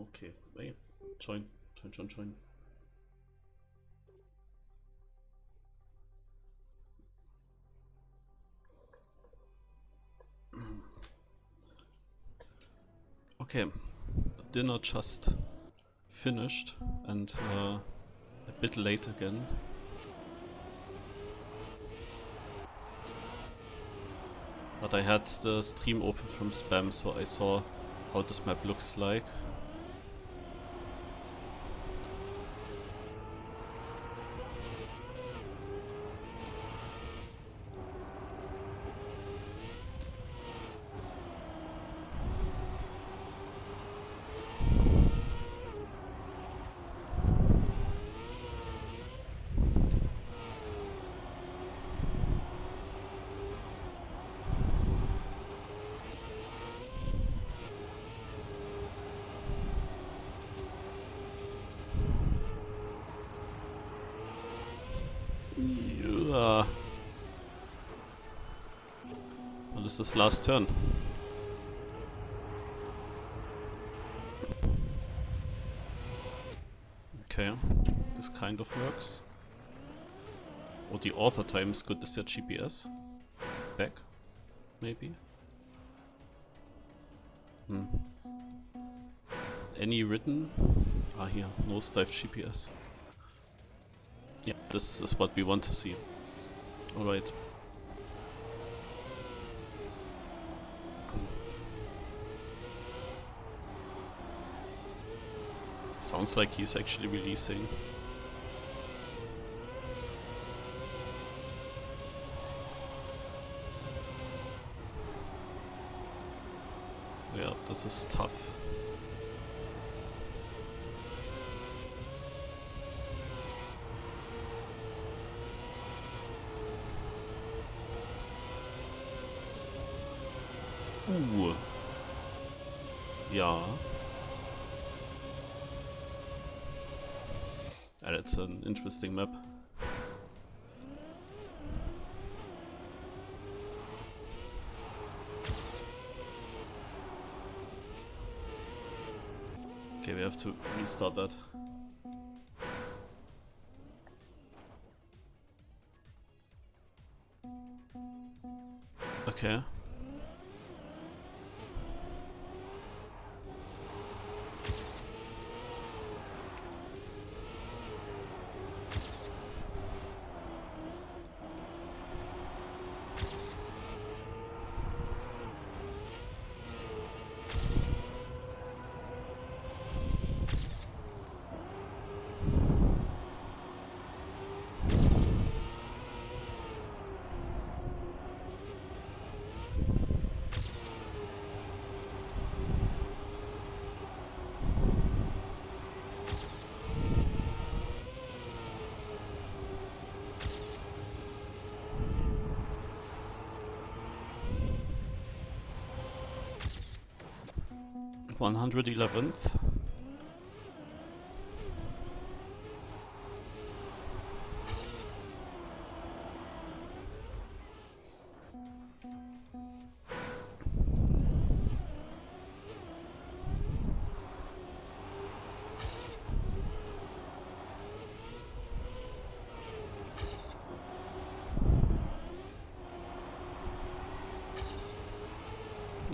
Okay, wait. Join. Okay, dinner just finished and a bit late again. But I had the stream open from spam, so I saw how this map looks like. What is this last turn? Okay, this kind of works. Oh, the author time is good. Is there GPS? Back? Maybe? Any written? Ah, here. Nosedive GPS. Yeah, this is what we want to see. Alright. Sounds like he's actually releasing. Yeah, this is tough. Ja. That's an interesting map. Okay, we have to restart that. Okay. $111th.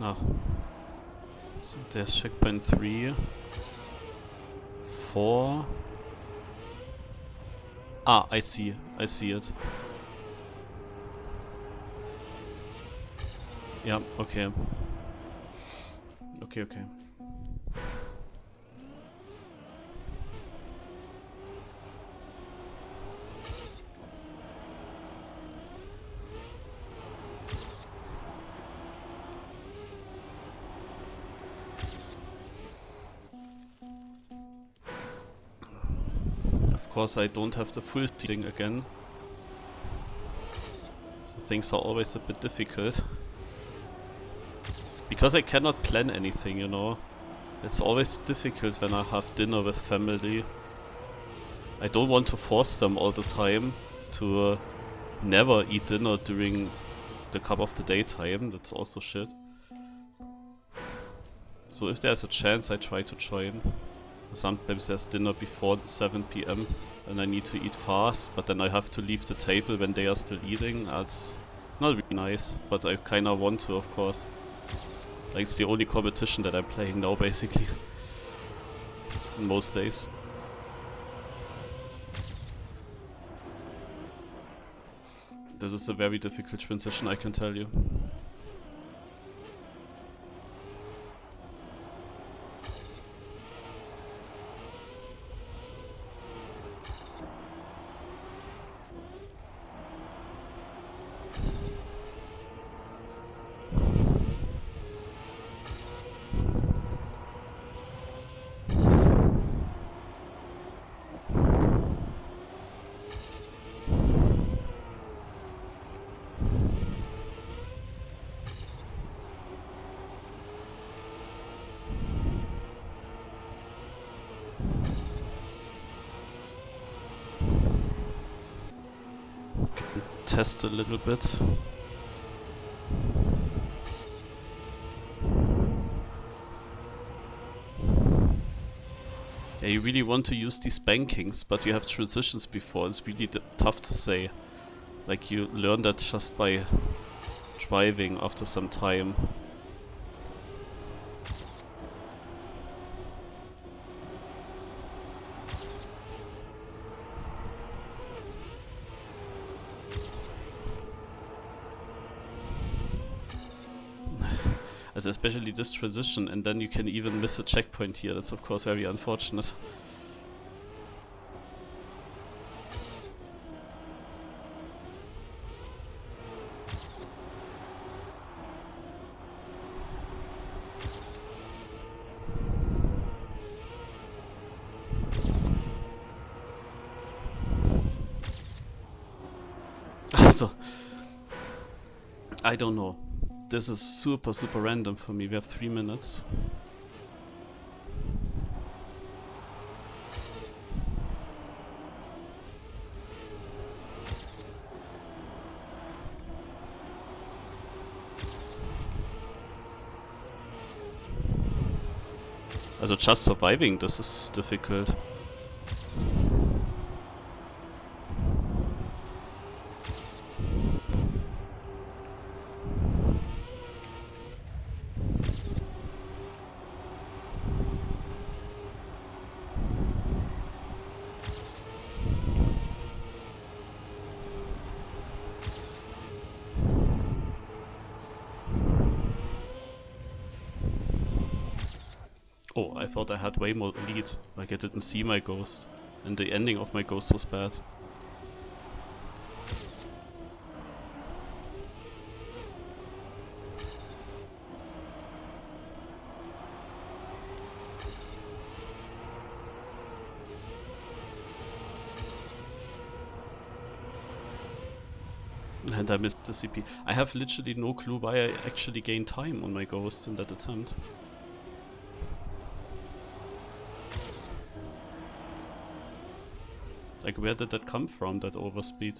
Ah. So there's checkpoint 3, 4. Ah, I see it. Yeah, okay. Okay. Of course, I don't have the full seating again, so things are always a bit difficult. Because I cannot plan anything, you know. It's always difficult when I have dinner with family. I don't want to force them all the time to never eat dinner during the cup of the day time. That's also shit. So if there's a chance, I try to join. Sometimes there's dinner before 7 PM and I need to eat fast, but then I have to leave the table when they are still eating. That's not really nice, but I kinda want to, of course. Like, it's the only competition that I'm playing now, basically. Most days. This is a very difficult transition, I can tell you. Test a little bit. Yeah, you really want to use these bankings, but you have transitions before. It's really tough to say. Like, you learn that just by driving after some time. As especially this transition, and then you can even miss a checkpoint here. That's of course very unfortunate. Also, I don't know. This is super random for me. We have 3 minutes. Also just surviving this is difficult. Oh, I thought I had way more lead. Like, I didn't see my ghost. And the ending of my ghost was bad. And I missed the CP. I have literally no clue why I actually gained time on my ghost in that attempt. Like, where did that come from, that overspeed?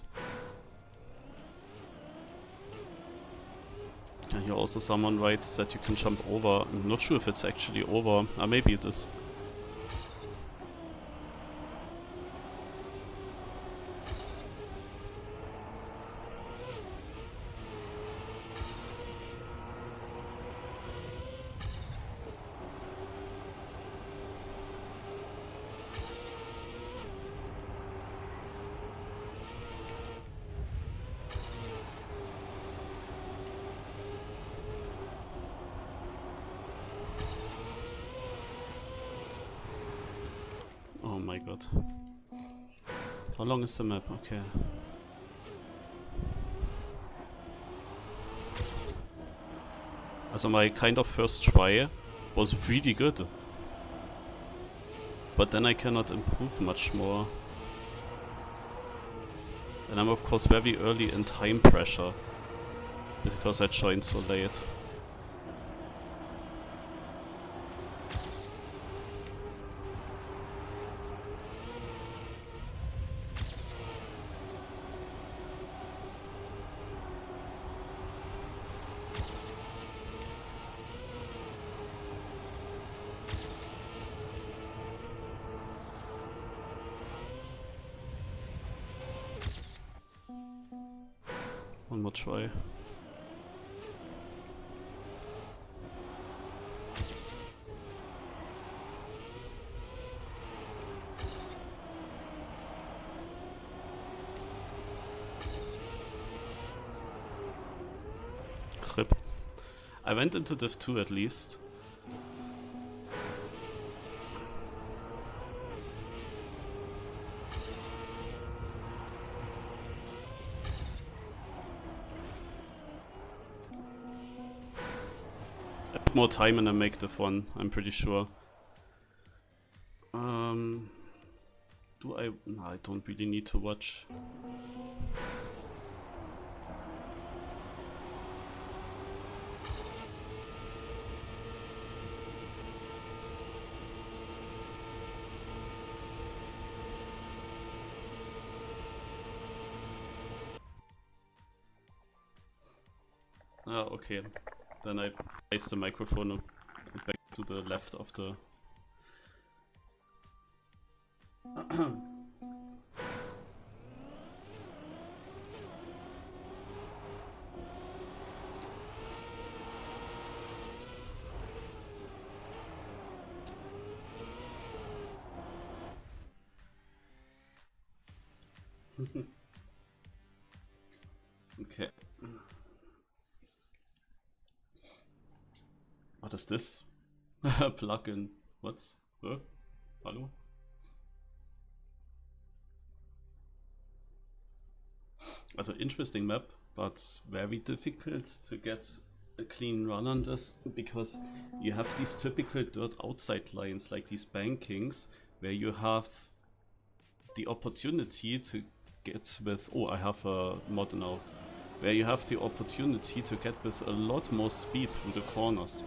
And here also someone writes that you can jump over. I'm not sure if it's actually over. Maybe it is. Oh my god. How long is the map? Okay. Also my kind of first try was really good. But then I cannot improve much more. And I'm of course very early in time pressure. Because I joined so late. try. Rip. I went into Div 2 at least. A bit more time and I make Div 1, I'm pretty sure. Do I? No, I don't really need to watch. Ah, okay. Then I place the microphone back to the left of the... Okay. What is this? Plugin. What? Huh? Hello? Also interesting map, but very difficult to get a clean run on this, because you have these typical dirt outside lines, like these bankings, where you have the opportunity to get with... Oh, I have a mod now. Where you have the opportunity to get with a lot more speed through the corners.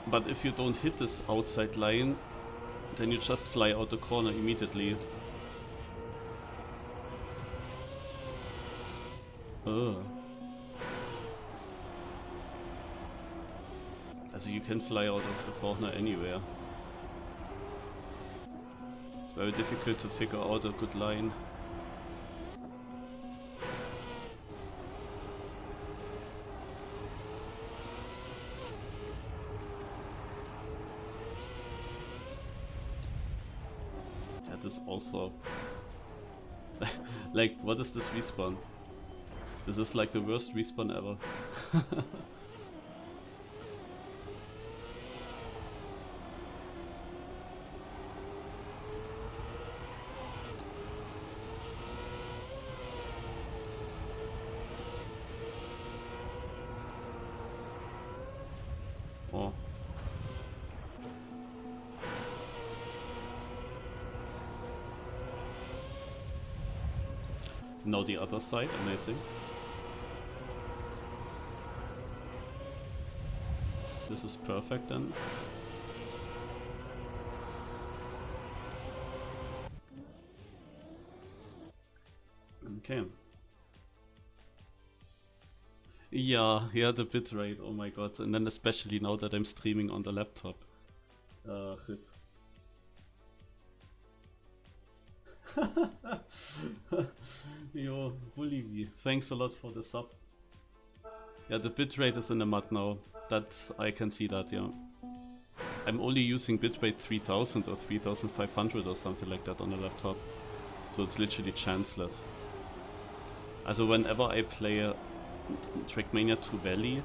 But if you don't hit this outside line, then you just fly out the corner immediately. Also you can fly out of the corner anywhere. It's very difficult to figure out a good line. That is also... like, what is this respawn? This is like the worst respawn ever. Oh. Now the other side, amazing. This is perfect then. Okay. Yeah, the bitrate, oh my god. And then especially now that I'm streaming on the laptop. RIP. Yo, bully me. Thanks a lot for the sub. Yeah, the bitrate is in the mud now. That I can see that, yeah. I'm only using bitrate 3000 or 3500 or something like that on the laptop. So it's literally chanceless. Also whenever I play Trackmania 2 Valley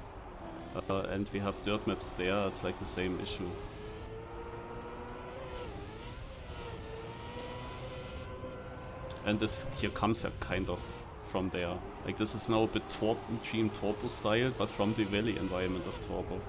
and we have dirt maps there, it's like the same issue. And this here comes up kind of from there. Like this is now a bit Dream Turbo style, but from the Valley environment of Turbo.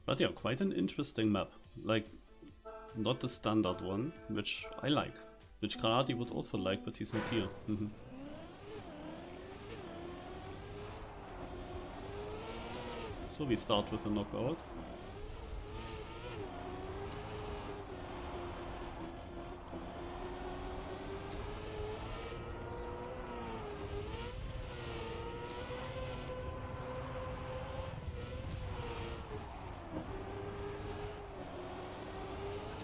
But yeah, quite an interesting map. Like, not the standard one, which I like. Which Granati would also like, but he's not here. So we start with a knockout.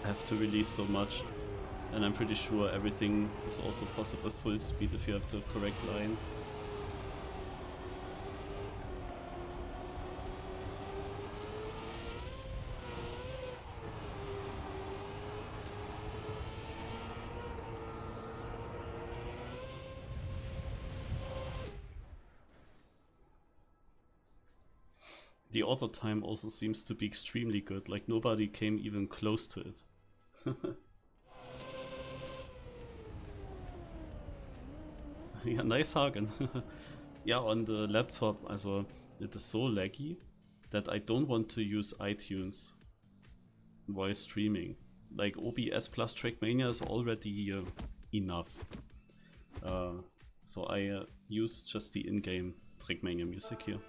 I have to release so much, and I'm pretty sure everything is also possible full speed if you have the correct line. The other time also seems to be extremely good, like nobody came even close to it. Yeah, nice Hagen. Yeah, on the laptop, also, it is so laggy that I don't want to use iTunes while streaming. Like OBS plus Trackmania is already enough. So I use just the in-game Trackmania music here.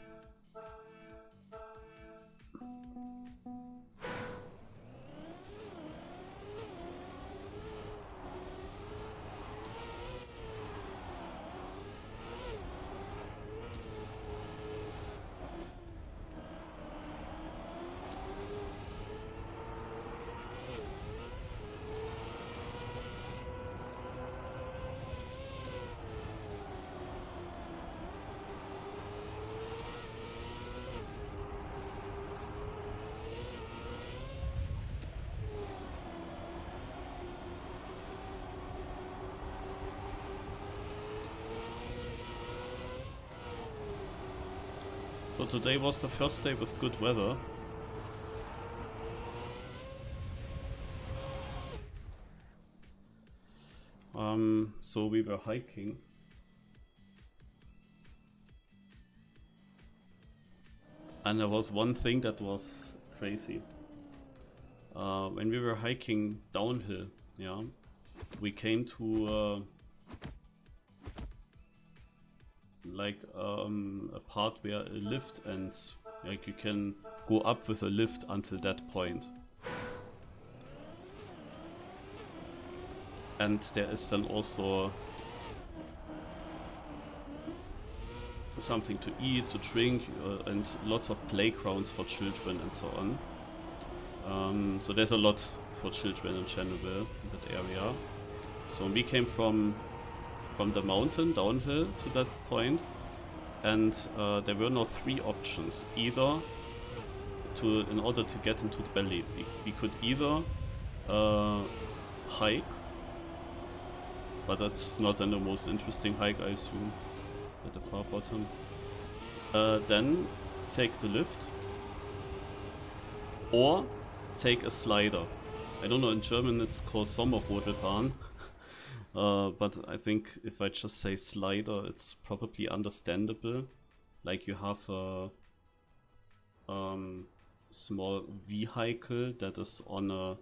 So today was the first day with good weather. So we were hiking. And there was one thing that was crazy. When we were hiking downhill, yeah, we came to like a part where a lift ends. Like you can go up with a lift until that point. And there is then also something to eat, to drink, and lots of playgrounds for children and so on. So there's a lot for children in general in that area. So we came from the mountain downhill to that point, and there were now three options. Either in order to get into the valley, we could either hike, but that's not then the most interesting hike, I assume, at the far bottom. Then take the lift, or take a slider. I don't know, in German it's called Sommerrodelbahn. But I think if I just say slider, it's probably understandable. Like you have a small vehicle that is on a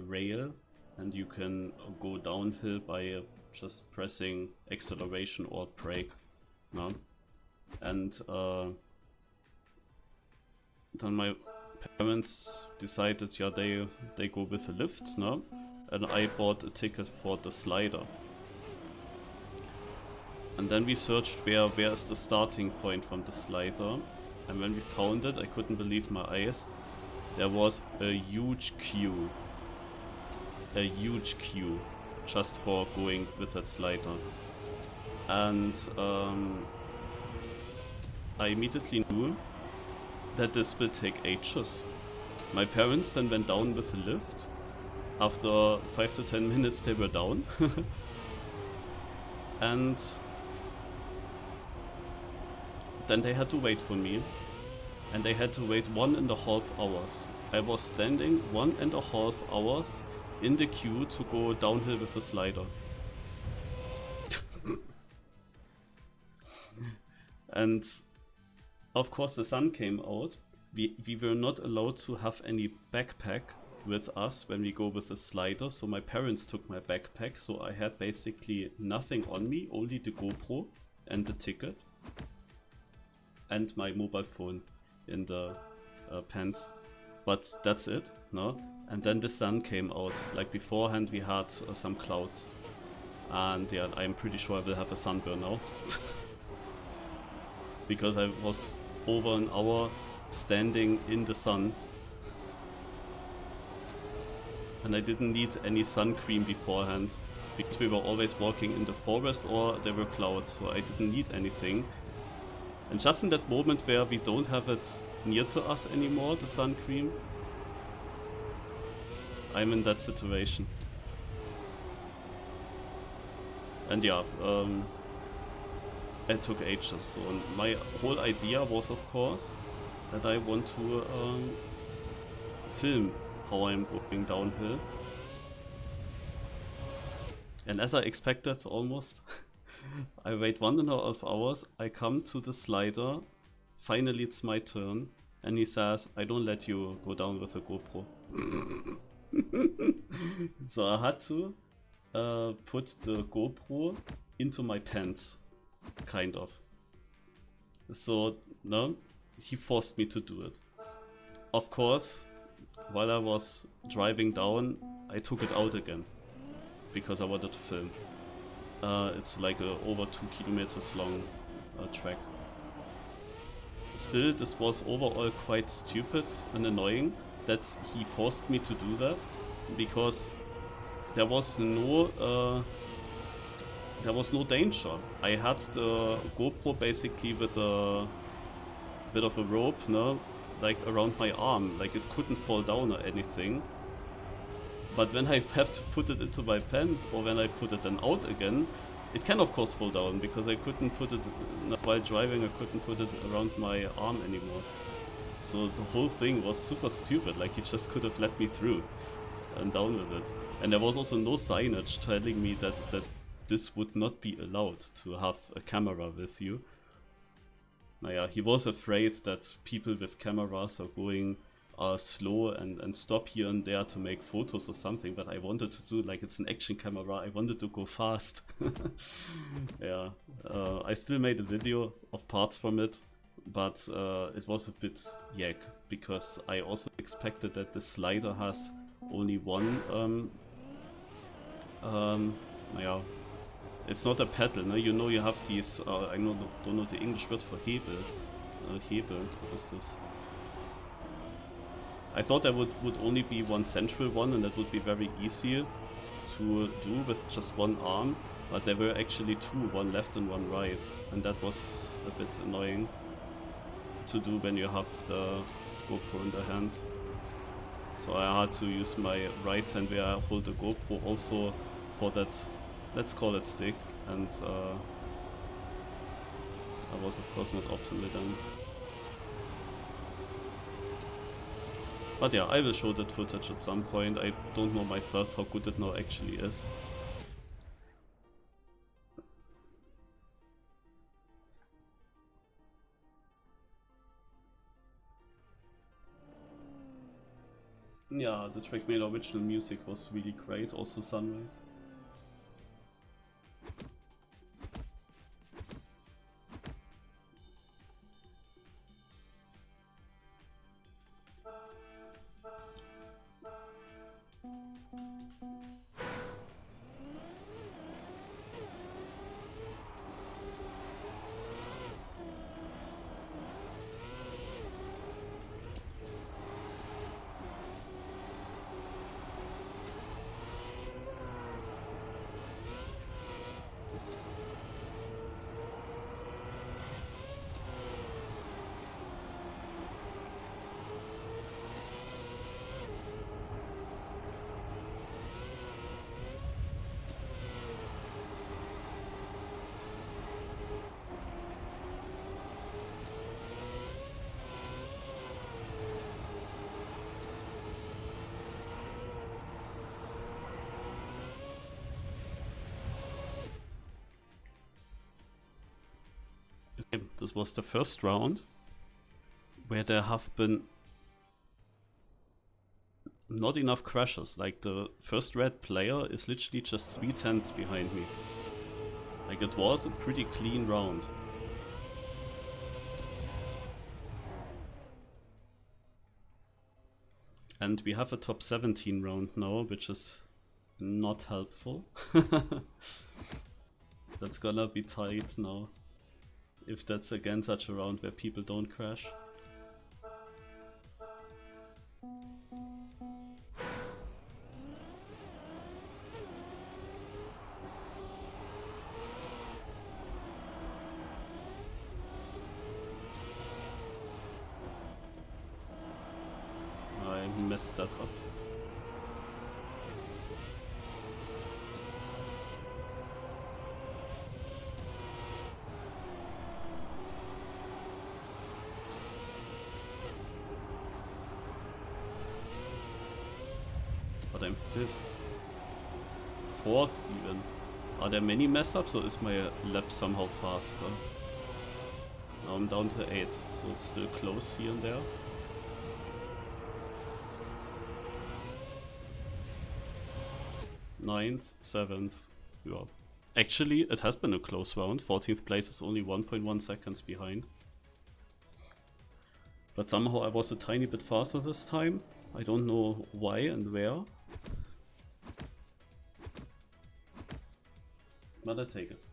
rail, and you can go downhill by just pressing acceleration or brake. No? And then my parents decided, yeah, they go with a lift, no? And I bought a ticket for the slider. And then we searched where is the starting point from the slider. And when we found it, I couldn't believe my eyes. There was a huge queue. A huge queue just for going with that slider. And I immediately knew that this will take ages. My parents then went down with the lift. After 5 to 10 minutes they were down. And then they had to wait for me. And they had to wait 1.5 hours. I was standing 1.5 hours in the queue to go downhill with the slider. And of course the sun came out, we were not allowed to have any backpack with us when we go with the slider, so my parents took my backpack, so I had basically nothing on me, only the GoPro and the ticket and my mobile phone in the pants, but that's it, no? And then the sun came out. Like beforehand we had some clouds, and yeah, I'm pretty sure I will have a sunburn now. Because I was over an hour standing in the sun and I didn't need any sun cream beforehand because we were always walking in the forest or there were clouds, so I didn't need anything. And just in that moment where we don't have it near to us anymore, the sun cream, I'm in that situation. And yeah, it took ages. So my whole idea was, of course, that I want to film how I'm going downhill. And as I expected almost, I wait 1.5 hours, I come to the slider, finally it's my turn, and he says, I don't let you go down with a GoPro. So I had to put the GoPro into my pants, kind of. So, no, he forced me to do it. Of course, while I was driving down, I took it out again, because I wanted to film. It's like a over 2 kilometers long track. Still, this was overall quite stupid and annoying that he forced me to do that, because there was no danger. I had the GoPro basically with a bit of a rope, no, like around my arm, like it couldn't fall down or anything. But when I have to put it into my pants, or when I put it then out again, it can of course fall down, because I couldn't put it, while driving I couldn't put it around my arm anymore. So the whole thing was super stupid, like he just could have let me through and down with it. And there was also no signage telling me that this would not be allowed to have a camera with you. Naja, he was afraid that people with cameras are going slow and stop here and there to make photos or something, but I wanted to do, like, it's an action camera, I wanted to go fast. Yeah, I still made a video of parts from it, but it was a bit yak, because I also expected that the slider has only one, naja, it's not a pedal, no? You know, you have these, I don't know the English word for Hebel. Hebel, what is this? I thought there would only be one central one, and that would be very easy to do with just one arm, but there were actually two, one left and one right, and that was a bit annoying to do when you have the GoPro in the hand. So I had to use my right hand where I hold the GoPro also for that, let's call it stick, and that was of course not optimal then. But yeah, I will show that footage at some point. I don't know myself how good it now actually is. Yeah, the track made original music was really great, also Sunrise. Okay, this was the first round, where there have been not enough crashes. Like the first red player is literally just 3/10 behind me. Like it was a pretty clean round. And we have a top 17 round now, which is not helpful. That's gonna be tight now. If that's again such a round where people don't crash. I messed that up. But I'm 5th. 4th even. Are there many mess ups or is my lap somehow faster? Now I'm down to 8th, so it's still close here and there. Ninth, 7th, yeah. Actually, it has been a close round. 14th place is only 1.1 seconds behind. But somehow I was a tiny bit faster this time. I don't know why and where. But I take it.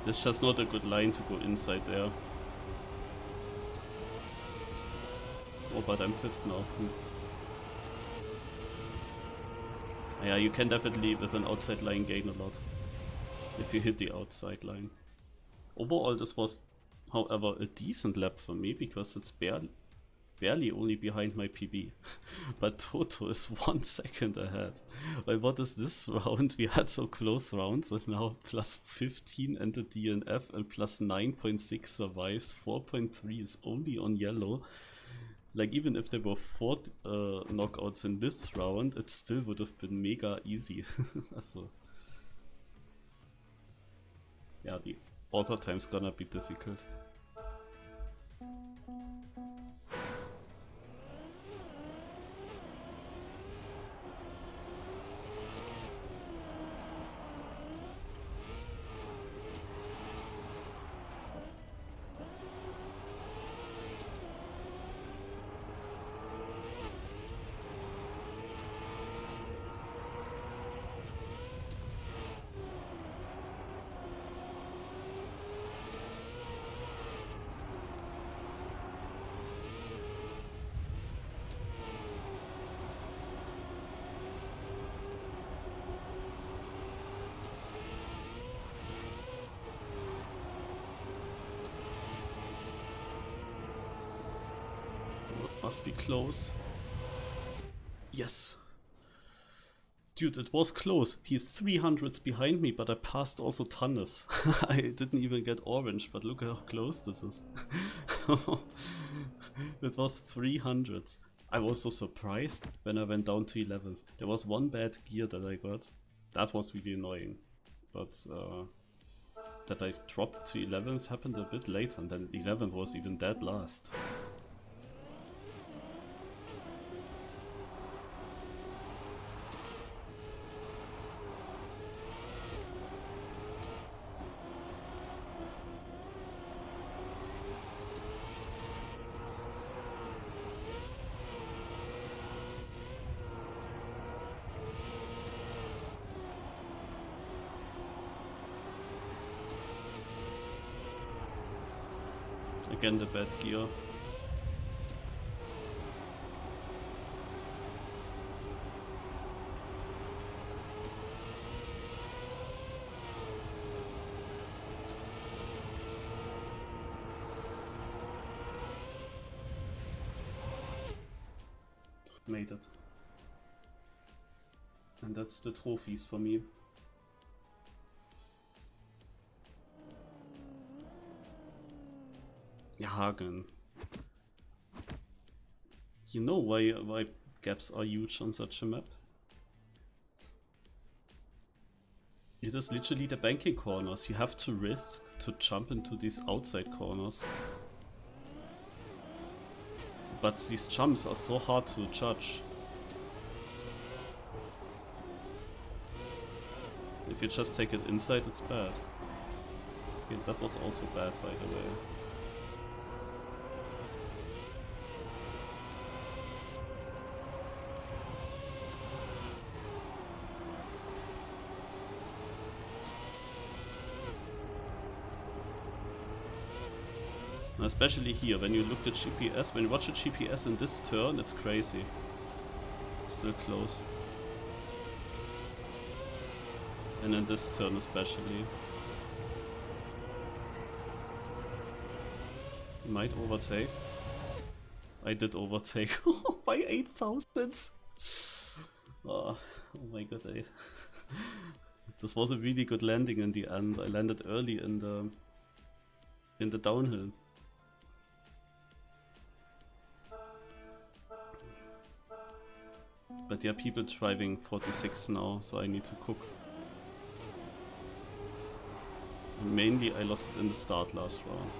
This is just not a good line to go inside there. Oh, but I'm 5th now. Yeah, you can definitely with an outside line gain a lot. If you hit the outside line. Overall this was, however, a decent lap for me because it's barely only behind my PB. But Toto is 1 second ahead. Well, what is this round? We had so close rounds and now plus 15 and the DNF and plus 9.6 survives. 4.3 is only on yellow. Like even if there were 4 knockouts in this round, it still would have been mega easy. So yeah, the other time's gonna be difficult. Must be close. Yes! Dude, it was close. He's 300s behind me, but I passed also Tannis. I didn't even get orange, but look how close this is. It was 300s. I was so surprised when I went down to 11th. There was one bad gear that I got. That was really annoying. But that I dropped to 11th happened a bit later, and then 11th was even dead last. Again the bad gear. Made it. And that's the trophies for me. Hagen. You know why gaps are huge on such a map? It is literally the banking corners. You have to risk to jump into these outside corners. But these jumps are so hard to judge. If you just take it inside, it's bad. Okay, that was also bad, by the way. Especially here, when you look at GPS, when you watch a GPS in this turn, it's crazy. It's still close. And in this turn especially. He might overtake. I did overtake by 8,000. Oh my god, this was a really good landing in the end. I landed early in the downhill. But there are people driving 46 now, so I need to cook. And mainly I lost it in the start last round.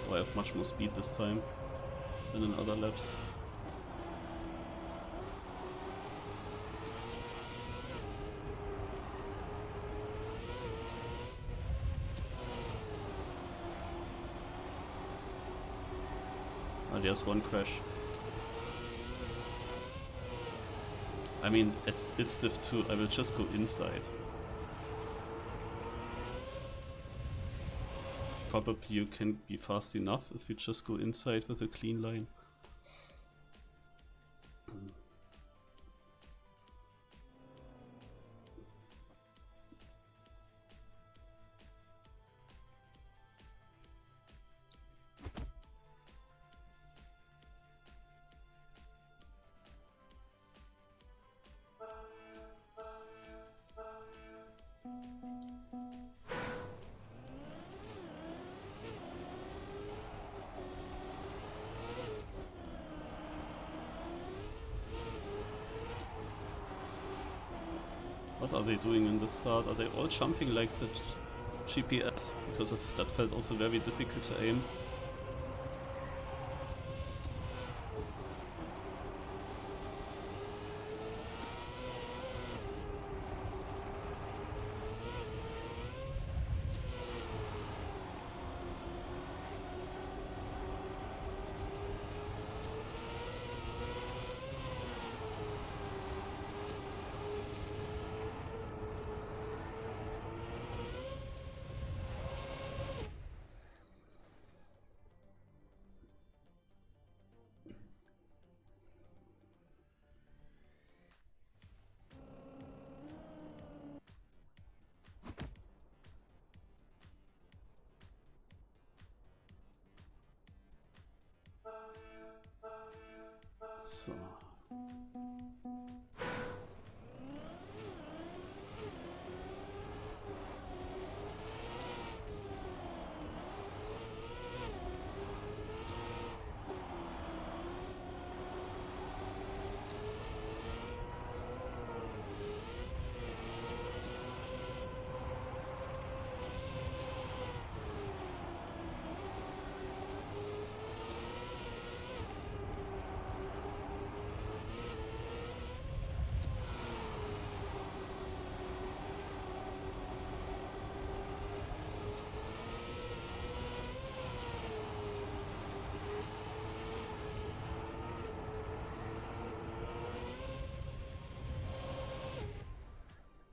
Oh, I have much more speed this time than in other laps. There's one crash. I mean, it's Div 2, I will just go inside. Probably you can be fast enough if you just go inside with a clean line. What are they doing in the start? Are they all jumping like the GPS? Because that felt also very difficult to aim. So.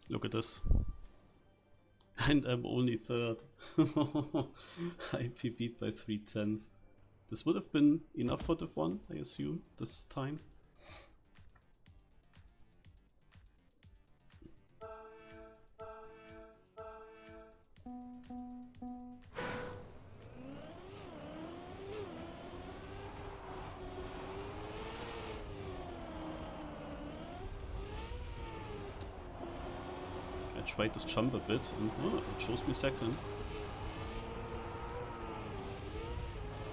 Look at this. And I'm only third. I beat by 3/10. This would have been enough for Div 1, I assume, this time. try this jump a bit, and it shows me second.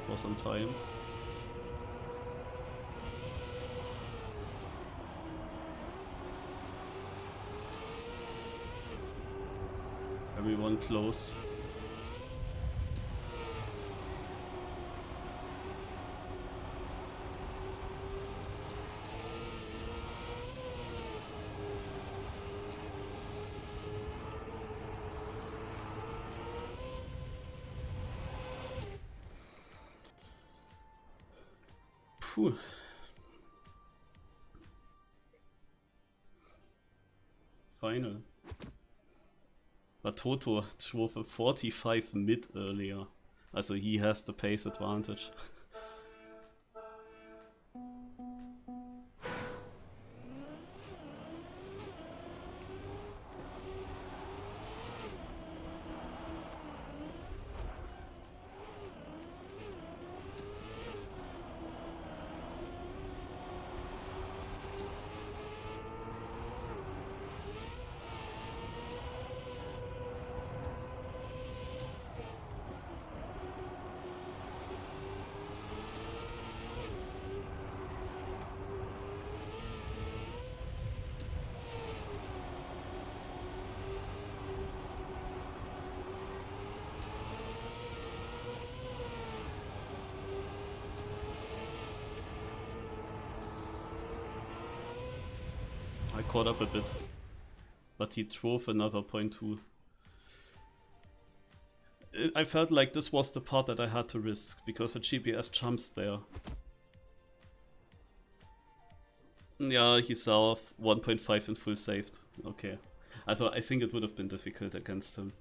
For some time. Everyone close. Puh. Final. But Toto drove a 45 mid earlier. Also he has the pace advantage. I caught up a bit, but he drove another 0.2. I felt like this was the part that I had to risk, because the GPS jumps there. Yeah, he saw 1.5 and full saved. Okay. Also I think it would have been difficult against him,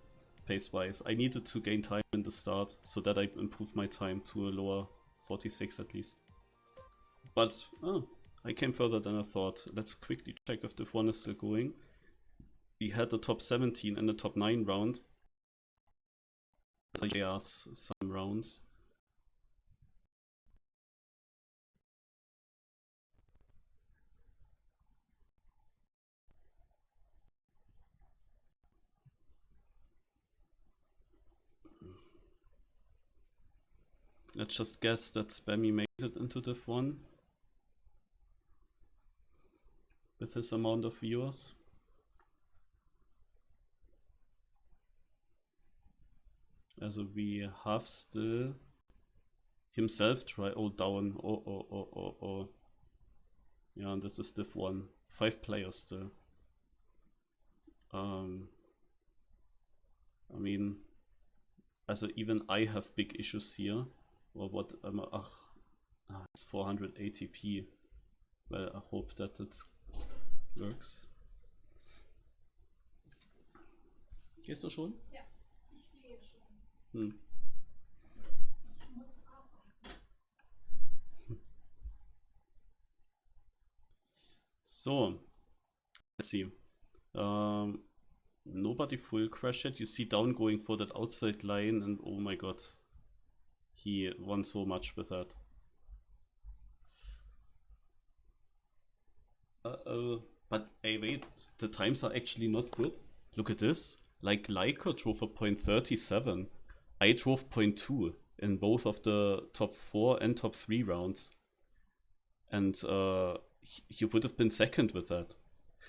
pace-wise. I needed to gain time in the start, so that I improved my time to a lower 46 at least. But, I came further than I thought. Let's quickly check if Div 1 is still going. We had the top 17 and the top 9 round. Yes, some rounds. Let's just guess that Spammy made it into Div 1. With his amount of viewers. Also we have still himself try. Oh, down. Oh. Yeah, and this is Div 1. 5 players still. I mean, also even I have big issues here. Or what? It's 480p. Well, I hope that it works. Gehst du schon? Ja, ich gehe schon. Ich muss arbeiten. So, let's see. Nobody full crash yet. You see down going for that outside line, and oh my god, he won so much with that. But hey, wait, the times are actually not good. Look at this. Like Leica drove a 0.37. I drove 0.2 in both of the top 4 and top 3 rounds. And you would have been second with that.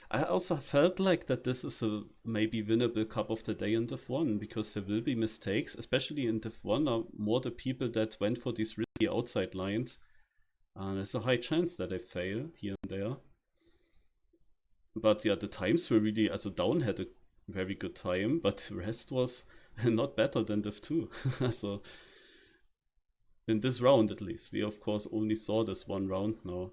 I also felt like that this is a maybe winnable cup of the day in Div 1, because there will be mistakes, especially in Div 1 are more the people that went for these risky outside lines. There's a high chance that I fail here and there. But yeah, the times were really, also Down had a very good time, but the rest was not better than Div 2. So in this round at least, we of course only saw this one round now.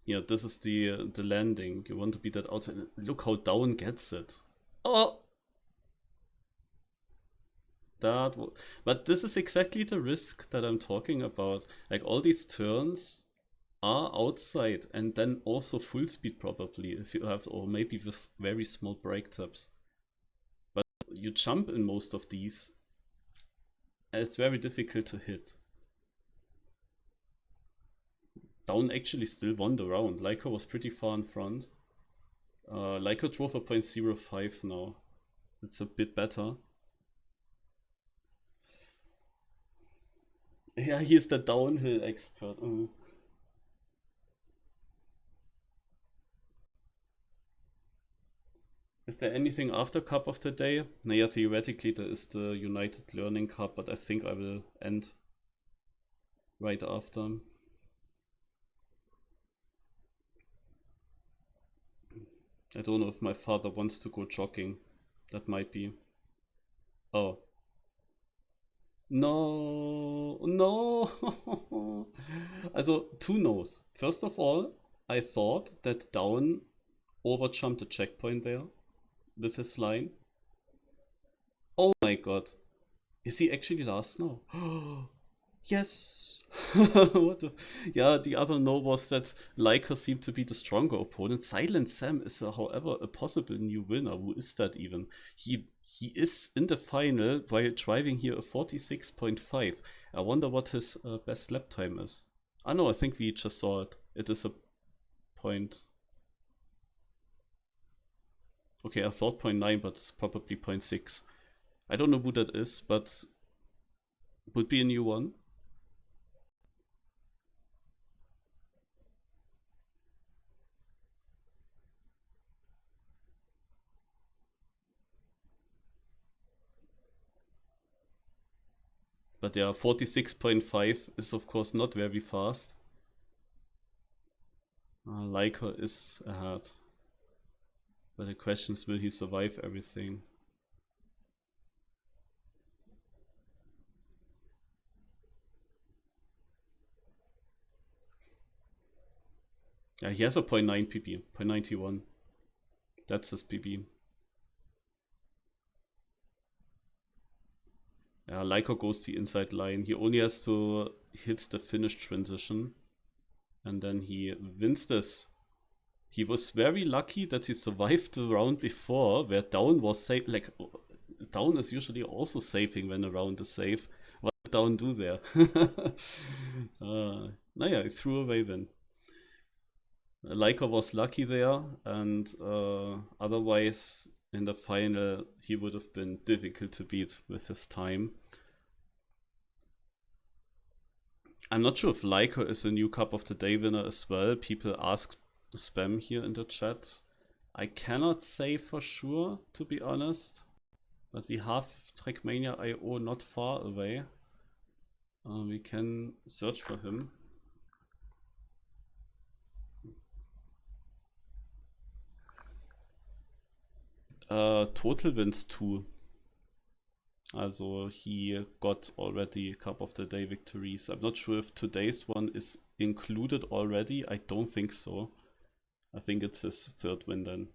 Yeah, this is the landing. You want to be that outside. Look how Down gets it. Oh! But this is exactly the risk that I'm talking about. Like all these turns are outside and then also full speed probably if you have, or maybe with very small brake tabs. But you jump in most of these and it's very difficult to hit. Down actually still won the round. Leica was pretty far in front. Leica drove a 0.05 now. It's a bit better. Yeah, he's the downhill expert. Is there anything after Cup of the Day? Naja, theoretically there is the United Learning Cup, but I think I will end right after. I don't know if my father wants to go jogging. That might be. Oh. No, no. Also, two no's. First of all, I thought that Down overjumped the checkpoint there with his line. Oh my god. Is he actually last now? Yes! What the? Yeah, the other no was that Leica seemed to be the stronger opponent. Silent Sam is, however, a possible new winner. Who is that even? He is in the final while driving here a 46.5. I wonder what his best lap time is. Ah no, I think we just saw it. It is a point. Okay, I thought 0.9, but it's probably 0.6. I don't know who that is, but would be a new one. But yeah, 46.5 is of course not very fast. Leica is ahead. But the question is, will he survive everything? Yeah, he has a 0.9 PB, 0.91. That's his PB. Yeah, Leica goes the inside line. He only has to hit the finish transition. And then he wins this. He was very lucky that he survived the round before, where Down was safe. Like, Down is usually also saving when a round is safe. What did Down do there? Naja, he threw away win. Leica was lucky there, and otherwise in the final he would have been difficult to beat with his time. I'm not sure if Leica is a new Cup of the Day winner as well. People ask spam here in the chat. I cannot say for sure, to be honest, but we have Trackmania.io not far away. We can search for him. Total wins 2. Also he got already Cup of the Day victories. I'm not sure if today's one is included already. I don't think so. I think it's his third win then.